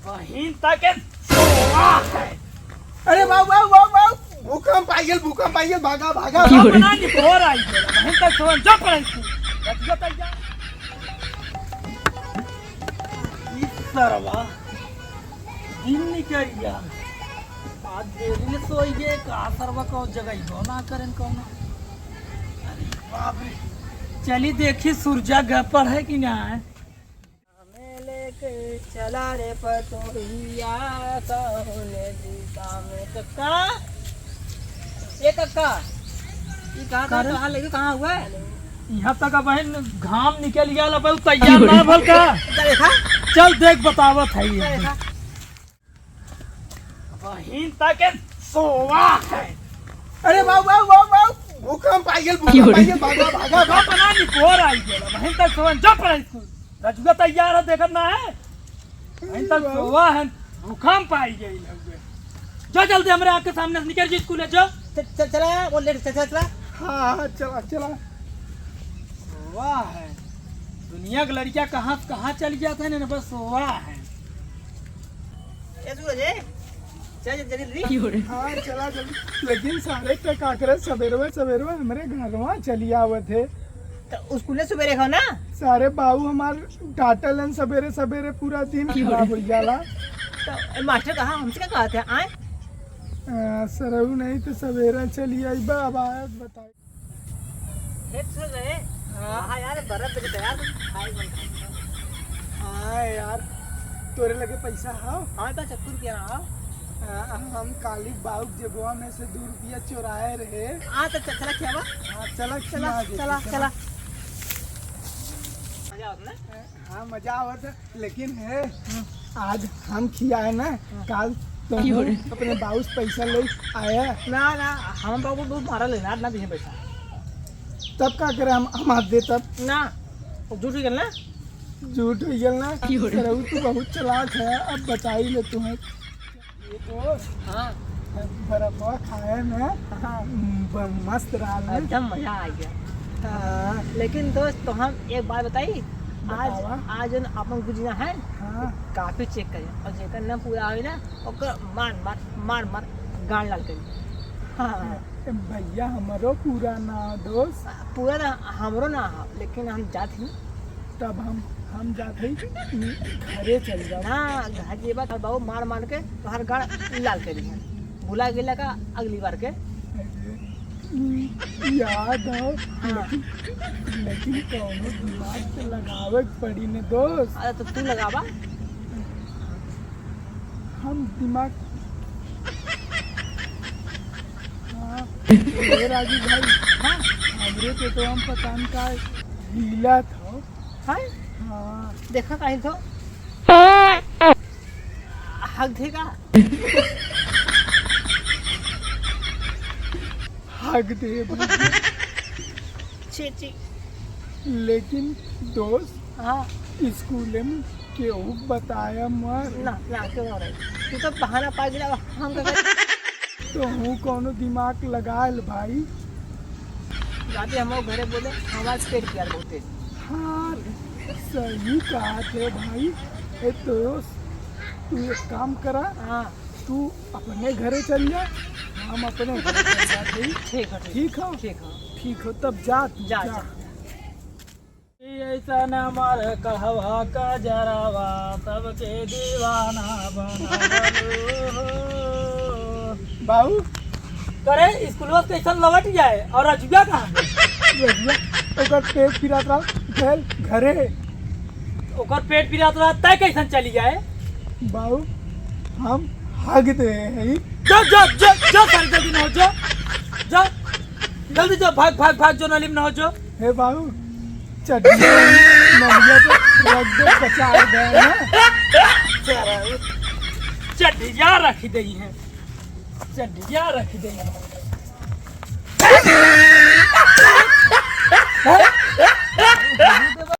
बहिन तक सोवा है। अरे बाबू बाबू बाबू बाबू भूकंप आ गया भागा भागा बना नहीं हो रहा है बहिन तक सोवा जा पड़े रतिया तक जा इस सरवा दिन निकल गया आज देरी ने सोई गए का सरवा को जगह हो ना करें कौन। अरे बाप रे चली देखी सूरजा घर पर है कि ना है। लेके चला रे पतोहिया सोने दिशा में कक्का ये कक्का ये कहाँ लेके कहाँ हुआ है यहाँ तक बहन घाम निकल गया लब तैयार ना भल का चल देख बतावत है ये बहन तक सोवा है। अरे बाबू बाबू बाबू बाबू भूकंप आ गया भागा भागा बना नहीं हो रहा है बहन तक सोवा जा पड़े रजुआ तैयार है देखत ना है बहन तक सोवा है भूकंप आई गई जो जल्दी हमारे आके सामने से निकल जी स्कूल है जो चला वो लेट चला हाँ चला चला सोवा है दुनिया का लड़कियां कहाँ कहाँ चल गया था ना बस सोवा है। हाँ चला जल्दी लेकिन सारे के काकरे सवेरे हमारे घरवा चली आवत है तो स्कूल सवेरे खाओ ना सारे बाबू हमार डाटल सवेरे पूरा दिन खराब हो जाला। तो मास्टर कहाँ हमसे क्या कहा थे आए सरऊ नहीं तो सवेरे चली आई अब आया बताई हाँ यार बर्फ बजे तैयार हाँ यार तोरे लगे पैसा हाँ हाँ तो 70 रुपया हम काली बाबू जेबुआ में से 2 रुपया चुराए रहे। हाँ तो चला क्या हाँ चला चला मजा आता ना। हाँ मजा आवत है लेकिन है आज हम खियाए ना कल तो अपने बाबू से पैसा ले आया ना हम बाबू दूध मारा लेना ना दिए पैसा तब का करे हम हाथ दे तब ना झूठ ही करना झूठ हो गया ना सरऊ तू बहुत चालाक है अब बताई ले तुम्हें ये दोस्त हाँ बर्फवा खाए में मस्त रहा एकदम मजा आ गया। लेकिन दोस्त तो हम एक बात बताई आज अपन गुजना है हाँ काफी चेक करें और जेकर न पूरा आवे ना ओकर मार गांड लाल करी। हाँ भैया हमारो पूरा ना दोस्त पूरा ना हमरो ना लेकिन हम जाते हैं तब हम जाते घरे चल जाओ ना घर के बाद बाबू मार के तो हर गाड़ लाल करी है भुला गेला का अगली बार के याद हो लेकिन कौनो दिमाग से लगावे पड़ी ने दोस्त। अरे तो तू लगावा हम दिमाग राजू भाई हाँ हमरे पे तो हम पता नहीं का हीला था हाँ हाँ देखा कहीं तो हक देगा हक दे ची लेकिन दोस्त हाँ स्कूल में केहू बताया मत ना क्यों हो रही तू तो बहाना पा गया हम तो हूँ कोनो दिमाग लगाल भाई जाते हम घरे बोले हमारे पेट प्यार बहुत तेज। हाँ सही कहा थे भाई ए दोस्त तू एक काम करा हाँ तू अपने घरे चल जा हम अपने घरे चल जाते ठीक हो तब जा ऐसा न मार कहवा का जरावा तब के दीवाना बना बाबू करे स्कूल कैसन लौट जाए और रजुआ कहाँ ओकर पेट पिरात रहा घरे ओकर पेट पिरात रहा तय कैसन चली जाए बाबू हम हग दे हैं जा सारी जल्दी न हो जा जल्दी जा भाग जो नलीम न हो जो हे बाबू चड्डी मम्मी पे रख दे बचा गए ना चड्डिया रख दी है चड्डिया रख दी है